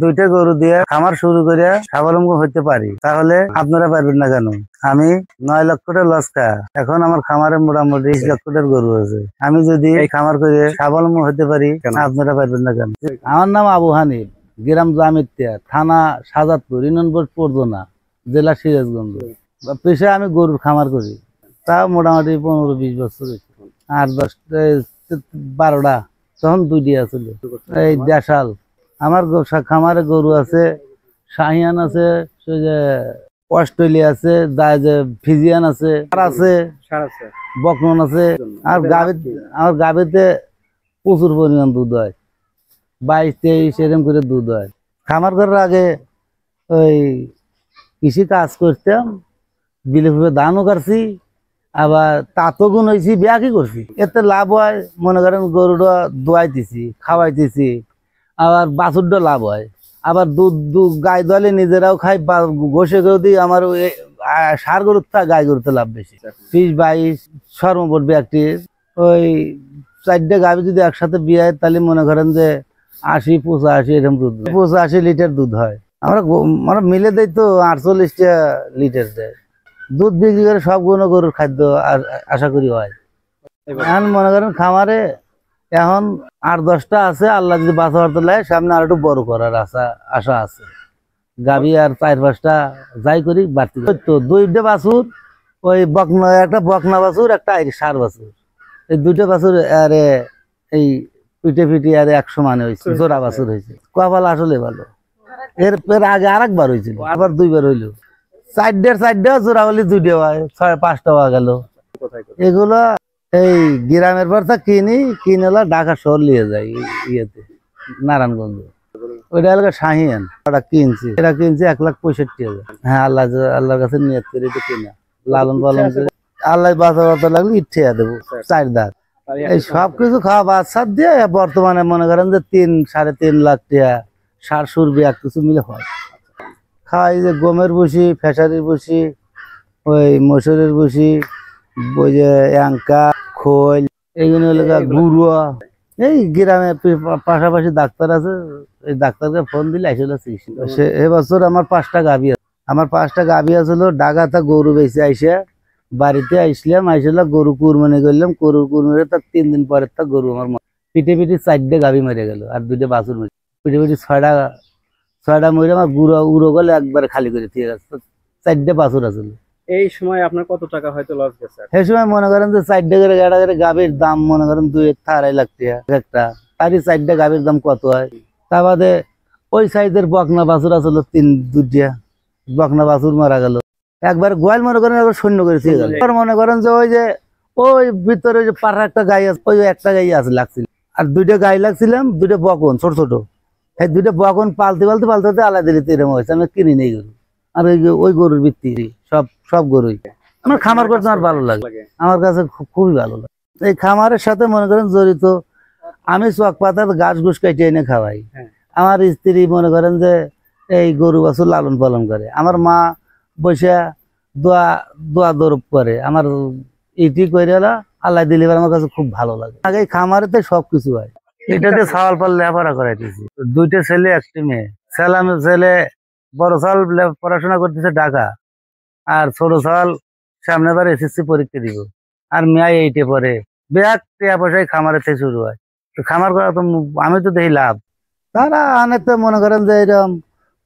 দুইটা গরু দিয়ে খামার শুরু করে স্বাবলম্বী হতে পারি, তাহলে আপনারা পারবেন না কেন? আমি 9 লক্ষ টাকা লস খা, এখন আমার খামারে মোটামুটি 20 লক্ষ টাকার গরু আছে। আমি যদি এই খামার করে স্বাবলম্বী হতে পারি, আপনারা পারবেন না কেন? আমার নাম আবু হানিফ, গ্রাম জামিতিয়া, থানা সাজাদপুর, ইউনিয়ন পরদনা, জেলা সিরাজগঞ্জ। পেশায় আমি গরুর খামার করি, তা মোটামুটি 15-20 বছর হয়েছে। আর 10-12টা, তখন 2টি আছিল। এই দেশাল আমার খামারে গরু আছে, শাহিয়ান আছে, অস্ট্রেলিয়া আছে, ফিজিয়ান আছে, বকমন আছে। আর আমার গাভীতে প্রচুর পরিমাণ দুধ হয়, 22-23 এরকম করে দুধ হয়। খামার করার আগে ওই কৃষি কাজ করতাম, বিলে ধানও কাটছি, আবার তাঁতও গুণ হয়েছি, ব্যাকই করছি। এতে লাভ হয়, মনে করেন গরুটা দোয়াইতেছি, খাওয়াইতেছি, আবার বাছুরটা লাভ হয়। আবার দুধ গাই দলে নিজেরাও খাই, ঘষে কেউ দিই। আমার সার গরুর তা গাই গরুতে লাভ বেশি। 20-22 সর্বমোট ব্যক্তির ওই 4টে গাভী যদি একসাথে বিয়ে হয়, তাহলে মনে করেন যে 80-85 এরকম দুধ, 85 লিটার দুধ হয়। আমরা মিলে দেয় তো 48টা লিটার দেয় দুধ। বিক্রি করে সব গরুর খাদ্য আশা করি হয়। এখন মনে করেন খামারে এখন 8-10টা আছে, আল্লাহ যদি বাঁচা করতে লাগে সামনে আর একটু বড় করার আশা আছে। গাভী আর 4-5টা যাই করি বাড়তি। তো 2টা বাছুর, ওই একটা বকনা বাছুর, একটা ষাঁড় বাছুর, এই 2টা বাছুর আরে এই পিঠে আরে 100 মানে হয়েছে, জোড়া বাছুর হয়েছে। কপাল আসলে ভালো। এর আগে আরেকবার হয়েছিল, আবার 2বার হইলো। 4টা জোড়া হলে 2টা হয়, 6-5টা হওয়া গেল। এগুলো এই গ্রামের পর কিনে ঢাকা শহর নিয়ে যায়, ইয়েতে নারায়ণগঞ্জ। ওইটা হলো শাহিয়ান, ওটা কিনছি, এটা কিনছি 1,65,000। হ্যাঁ, আল্লাহর কাছে নিয়ত করে এটা কিনা, লালন পালন করে আল্লাহ বাঁচা লাগলে ইচ্ছে দেবো। 4 দাঁত এই সবকিছু খাওয়া বাচ্চা দিয়ে বর্তমানে মনে করেন যে 3-3.5 লাখ টাকা সার সুরবি এক কিছু মিলে হয়। খাওয়াই যে গমের ভুসি, ফেসারির ভুসি, ওই মসুরের ভুসি, ওই যে অ্যাঙ্কা, খোল, এইগুলো হলো গুড়ুয়া। এই গ্রামে পাশাপাশি ডাক্তার আছে, এই ডাক্তারকে ফোন দিলে আসলে চিকিৎসা। এবছর আমার 5টা গাভী আছে। আমার 5টা গাভী আসলো, ডাগাতা গরু বেঁচে আইসে বাড়িতে আইসলাম, গরু কুরবানি করলাম। গরুর কুরবানি তার 3 দিন পরে তা গরু আমার পিঠে 4টে গাভী মরে গেল, আর 2টা বাছুর মরে। পিঠে 6টা মরে আমার উড়ো গেলে একবারে খালি করে দিয়ে গেছে। 4টে বাছুর আসলো। এই সময় আপনার কত টাকা হয়তো লস গেছে? সেই সময় মনে করেন যে 4টে করে গাভীর দাম মনে করেন 2-2.5 লাখ টাকা একটা। তারই 4টে গাভীর দাম কত হয়? তা বাদে ওই সাইজের বকনা বাছুর আসলো 2টা বকনা বাছুর মারা গেল। একবার গোয়াল মনে করেন একবার শূন্য করে দিয়ে গেল। মনে করেন যে ওই ভিতরে যে পাড়া একটা গাই আছে, ওই একটা গাই আছে লাগছিল, আর 2টা গাই লাগছিলাম, 2টা বকন ছোট ছোট। এই 2টা বকন পালতে আলাদা দিতে এরকম হয়েছে। আমি কিনি নেই গরু, আর ওই গরুর ভিত্তি সব গরুই আমার খামার করতে আমার ভালো লাগে, আমার কাছে খুবই ভালো লাগে। এই খামারের সাথে মনে করেন জড়িত আমি চক পাতার গাছ গুছ কেটে এনে খাওয়াই। আমার স্ত্রী মনে করেন যে এই গরু বাছুর লালন পালন করে। আমার মা বসে দোয়া দরব করে। আমার ইটি করে আল্লাহ দিলে আমার কাছে খুব ভালো লাগে। আগে খামারেতে সবকিছু হয়। এটাতে ছাওয়াল পাল লেখাপড়া করাইতেছি, 2টা ছেলে 1টি মেয়ে। ছেলে বড় ছাওয়াল পড়াশোনা করতেছে ঢাকা, আর ছোট ছাওয়াল সামনে বার SSC পরীক্ষা দিব, আর মেয়ে 8-এ পড়ে। ব্যাগ টিয়া পয়সায় খামারের থেকে শুরু হয়। তো খামার করা তো আমি তো দেখি লাভ। তারা আনেতে মনে করেন যে এরকম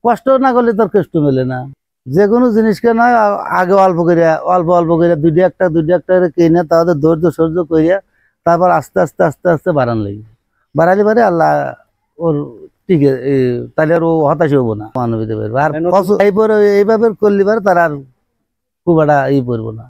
কষ্ট না করলে তোর কষ্ট মেলে না। যে কোনো জিনিসকে নয় আগে অল্প করে 2টা একটা করে কিনে তাদের ধৈর্য সহ্য করিয়া তারপর আস্তে আস্তে বাড়ান লাগবে। বাড়ালে পারে আল্লাহ ওর ঠিক তাহলে আর ও হতাশ হবো না, মানবিতে পারবে। আর এইভাবে করলে পারে তার আর খুব একটা পড়বো না।